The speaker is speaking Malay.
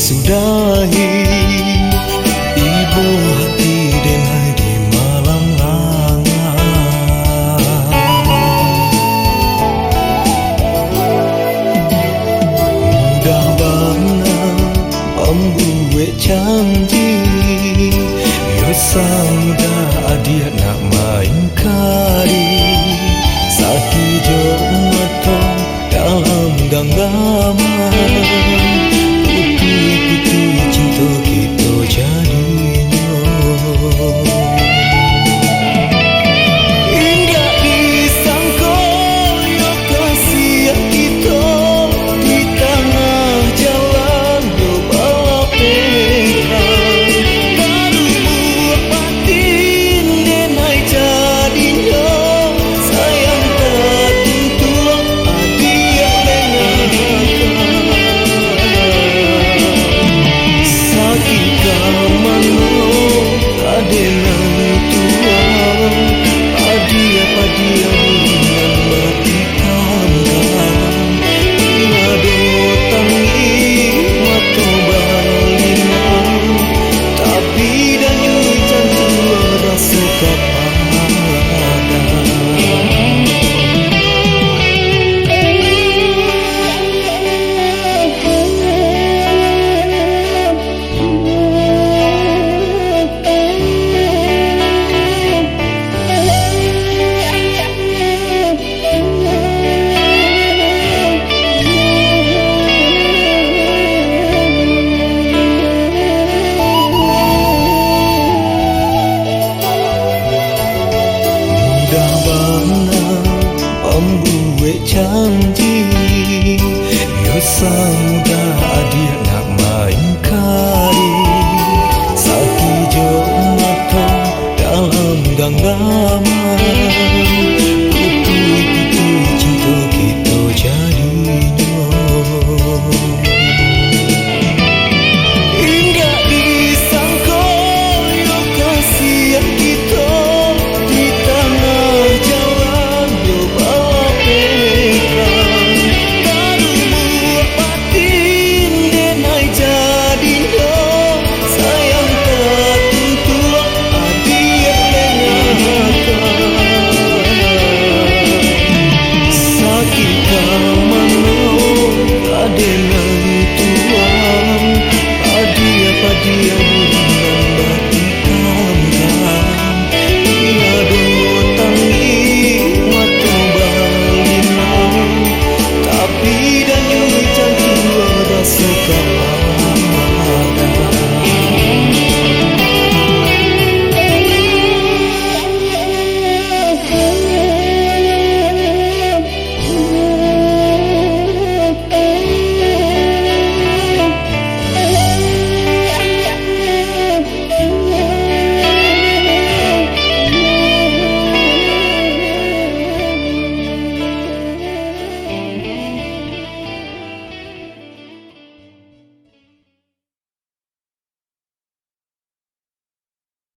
sudahi ibu hati denai di malam hangat. Mudah bana membuat janji, yosa adia nak main kari, sakit jauh mata dalam genggaman. Putui cinta kita jadinya. Indah disangka ya kasih kita di tengah jalan berbalap pekan. Baru buat batin denai jadinya. Sayang tak tentu adia dengarkan. Membuat janji, yosa muda adia